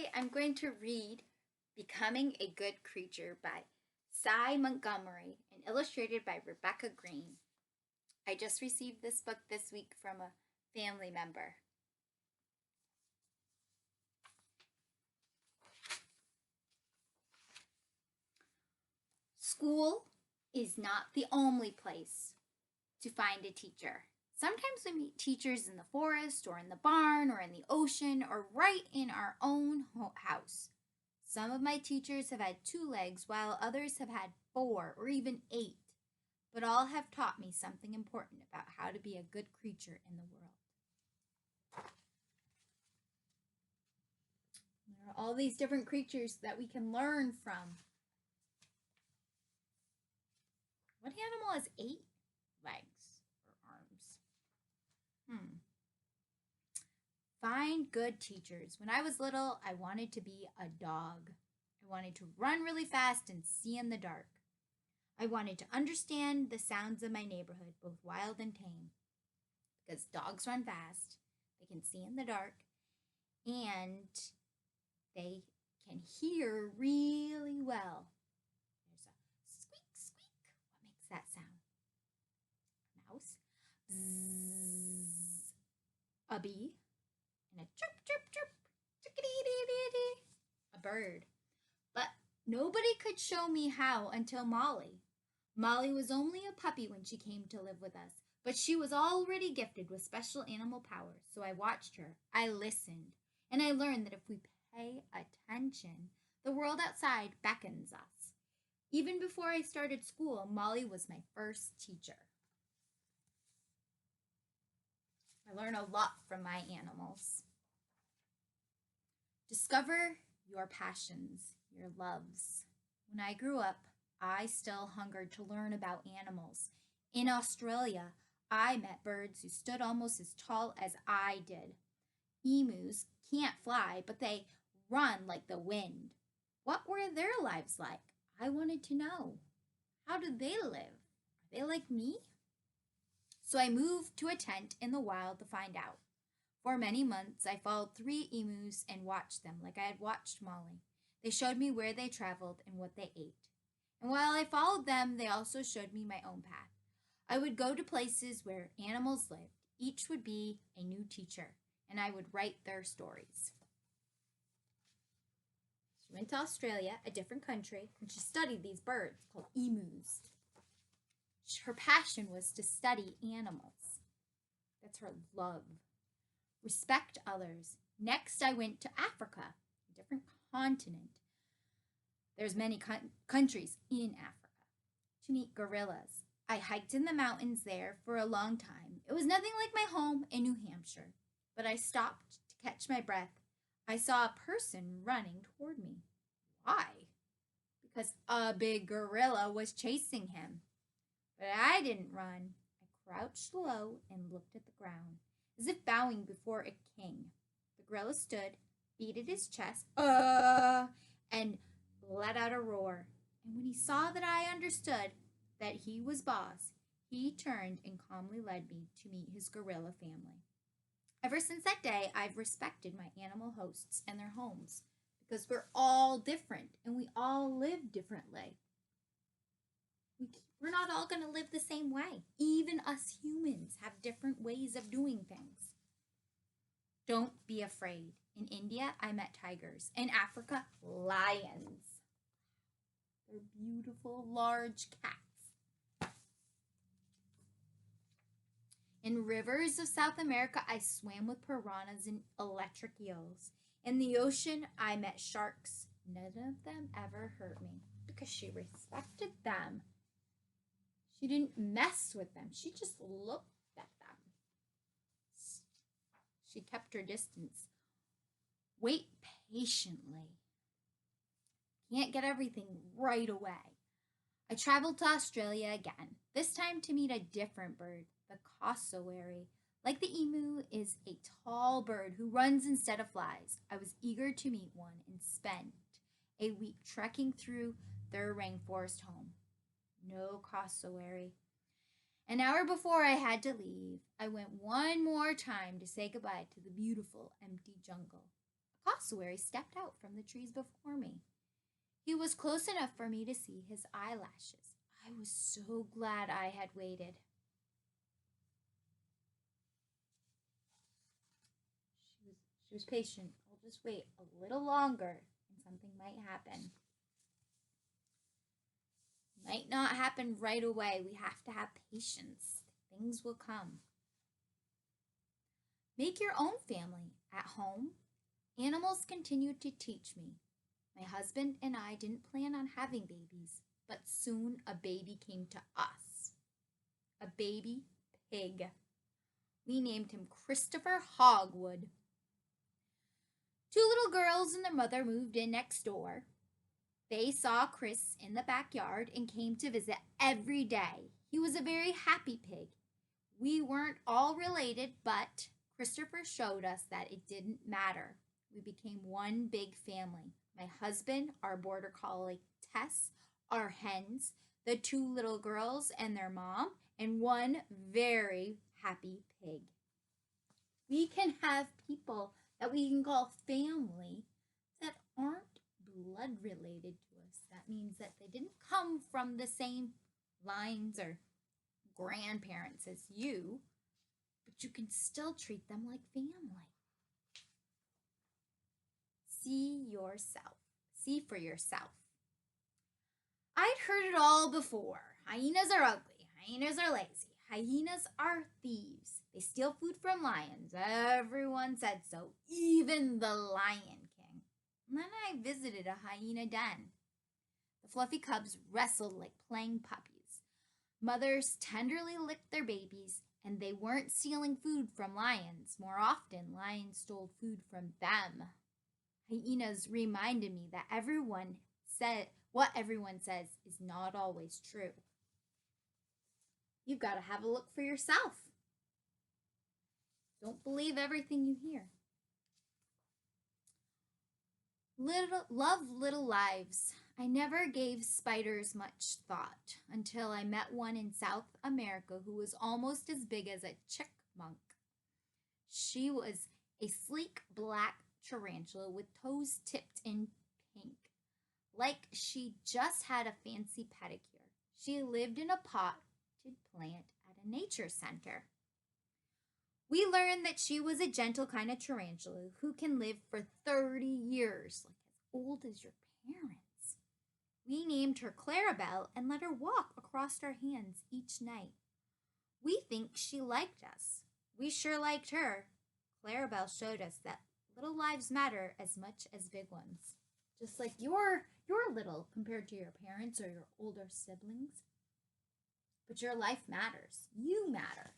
Today I'm going to read Becoming a Good Creature by Montgomery and illustrated by Rebecca Green. I just received this book this week from a family member. School is not the only place to find a teacher. Sometimes we meet teachers in the forest or in the barn or in the ocean or right in our own house. Some of my teachers have had 2 legs while others have had 4 or even 8, but all have taught me something important about how to be a good creature in the world. There are all these different creatures that we can learn from. What animal has 8 legs or arms? Find good teachers. When I was little, I wanted to be a dog. I wanted to run really fast and see in the dark. I wanted to understand the sounds of my neighborhood, both wild and tame. Because dogs run fast, they can see in the dark, and they can hear really well. There's a squeak, squeak. What makes that sound? A mouse. Bzzz. A bee. And a chirp, chirp, chirp. Chickadee-dee-dee-dee. A bird. But nobody could show me how until Molly. Molly was only a puppy when she came to live with us, but she was already gifted with special animal powers, so I watched her, I listened, and I learned that if we pay attention, the world outside beckons us. Even before I started school, Molly was my first teacher. I learn a lot from my animals. Discover your passions, your loves. When I grew up, I still hungered to learn about animals. In Australia, I met birds who stood almost as tall as I did. Emus can't fly, but they run like the wind. What were their lives like? I wanted to know. How did they live? Are they like me? So I moved to a tent in the wild to find out. For many months, I followed 3 emus and watched them like I had watched Molly. They showed me where they traveled and what they ate. And while I followed them, they also showed me my own path. I would go to places where animals lived. Each would be a new teacher, and I would write their stories. She went to Australia, a different country, and she studied these birds called emus. Her passion was to study animals. That's her love. Respect others. Next, I went to Africa, a different continent. There's many countries in Africa. To meet gorillas. I hiked in the mountains there for a long time. It was nothing like my home in New Hampshire, but I stopped to catch my breath. I saw a person running toward me. Why? Because a big gorilla was chasing him. But I didn't run. I crouched low and looked at the ground, as if bowing before a king. The gorilla stood, beat at his chest, and let out a roar. And when he saw that I understood that he was boss, he turned and calmly led me to meet his gorilla family. Ever since that day, I've respected my animal hosts and their homes because we're all different and we all live differently. We're not all going to live the same way. Even us humans have different ways of doing things. Don't be afraid. In India, I met tigers. In Africa, lions. They're beautiful, large cats. In rivers of South America, I swam with piranhas and electric eels. In the ocean, I met sharks. None of them ever hurt me because she respected them. She didn't mess with them. She just looked at them. She kept her distance. Wait patiently. Can't get everything right away. I traveled to Australia again, this time to meet a different bird, the cassowary. Like the emu, is a tall bird who runs instead of flies. I was eager to meet one and spent a week trekking through their rainforest home. No cassowary. An hour before I had to leave, I went one more time to say goodbye to the beautiful empty jungle. Cassowary stepped out from the trees before me. He was close enough for me to see his eyelashes. I was so glad I had waited. She was patient. I'll just wait a little longer and something might happen. Might not happen right away. We have to have patience. Things will come. Make your own family at home. Animals continued to teach me. My husband and I didn't plan on having babies, but soon a baby came to us. A baby pig. We named him Christopher Hogwood. 2 little girls and their mother moved in next door. They saw Chris in the backyard and came to visit every day. He was a very happy pig. We weren't all related, but Christopher showed us that it didn't matter. We became one big family. My husband, our border collie Tess, our hens, the 2 little girls and their mom, and one very happy pig. We can have people that we can call family that aren't blood related to us. That means that they didn't come from the same lines or grandparents as you, but you can still treat them like family. See for yourself. I'd heard it all before. Hyenas are ugly. Hyenas are lazy. Hyenas are thieves. They steal food from lions. Everyone said so, even the Lion King. And then I visited a hyena den. The fluffy cubs wrestled like playing puppies. Mothers tenderly licked their babies, and they weren't stealing food from lions. More often, lions stole food from them. Hyenas reminded me that what everyone says is not always true. You've got to have a look for yourself. Don't believe everything you hear. Love little lives. I never gave spiders much thought until I met one in South America who was almost as big as a chipmunk. She was a sleek black tarantula with toes tipped in pink, like she just had a fancy pedicure. She lived in a potted plant at a nature center. We learned that she was a gentle kind of tarantula who can live for 30 years, like as old as your parents. We named her Clarabelle and let her walk across our hands each night. We think she liked us. We sure liked her. Clarabelle showed us that little lives matter as much as big ones. Just like you're little compared to your parents or your older siblings. But your life matters. You matter.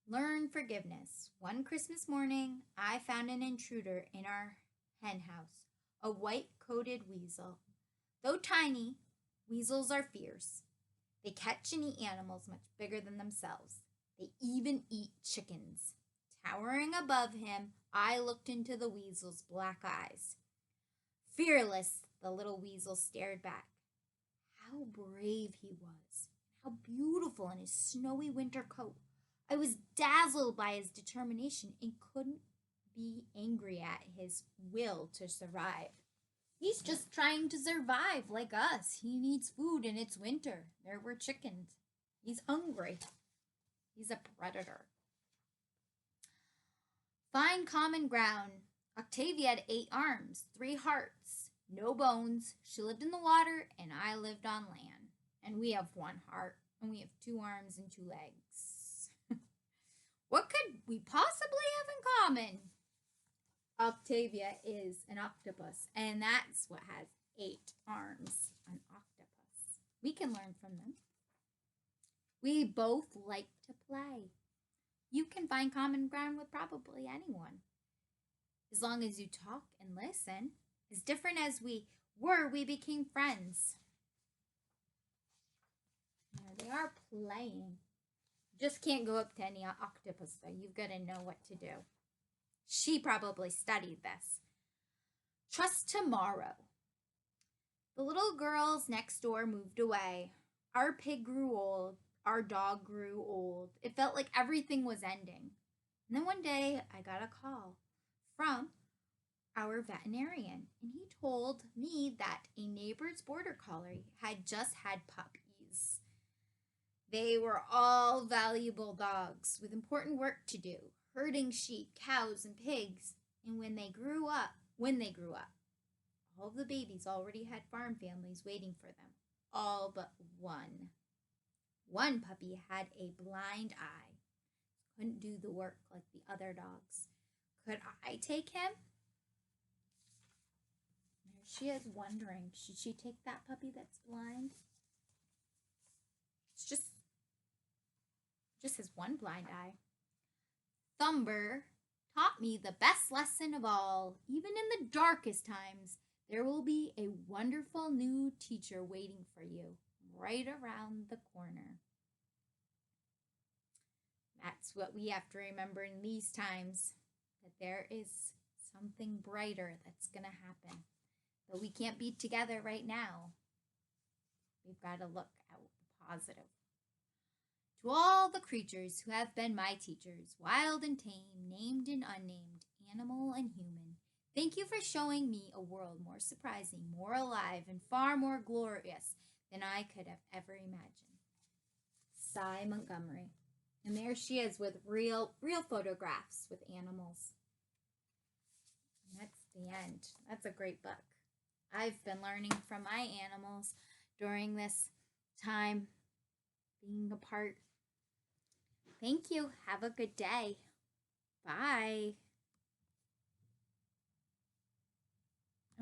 Learn forgiveness. One Christmas morning, I found an intruder in our hen house, a white-coated weasel. Though tiny, weasels are fierce. They catch and eat animals much bigger than themselves. They even eat chickens. Towering above him, I looked into the weasel's black eyes. Fearless, the little weasel stared back. How brave he was. How beautiful in his snowy winter coat. I was dazzled by his determination and couldn't be angry at his will to survive. He's just trying to survive like us. He needs food and it's winter. There were chickens. He's hungry. He's a predator. Find common ground. Octavia had 8 arms, 3 hearts, no bones. She lived in the water and I lived on land. And we have 1 heart and we have 2 arms and 2 legs. What could we possibly have in common? Octavia is an octopus, and that's what has 8 arms, an octopus. We can learn from them. We both like to play. You can find common ground with probably anyone. As long as you talk and listen. As different as we were, we became friends. Now they are playing. Just can't go up to any octopus, though. You've got to know what to do. She probably studied this. Trust tomorrow. The little girls next door moved away. Our pig grew old. Our dog grew old. It felt like everything was ending. And then one day I got a call from our veterinarian, and he told me that a neighbor's border collie had just had puppies. They were all valuable dogs with important work to do, herding sheep, cows, and pigs. And when they grew up, all of the babies already had farm families waiting for them, all but one. One puppy had a blind eye, couldn't do the work like the other dogs. Could I take him? There she is wondering, should she take that puppy that's blind? It's just his one blind eye. Thumber taught me the best lesson of all. Even in the darkest times, there will be a wonderful new teacher waiting for you right around the corner. That's what we have to remember in these times, that there is something brighter that's going to happen. But we can't be together right now. We've got to look at the positive. To all the creatures who have been my teachers, wild and tame, named and unnamed, animal and human, thank you for showing me a world more surprising, more alive, and far more glorious than I could have ever imagined. Cy Montgomery. And there she is with real photographs with animals. And that's the end. That's a great book. I've been learning from my animals during this time being apart. Thank you. Have a good day. Bye.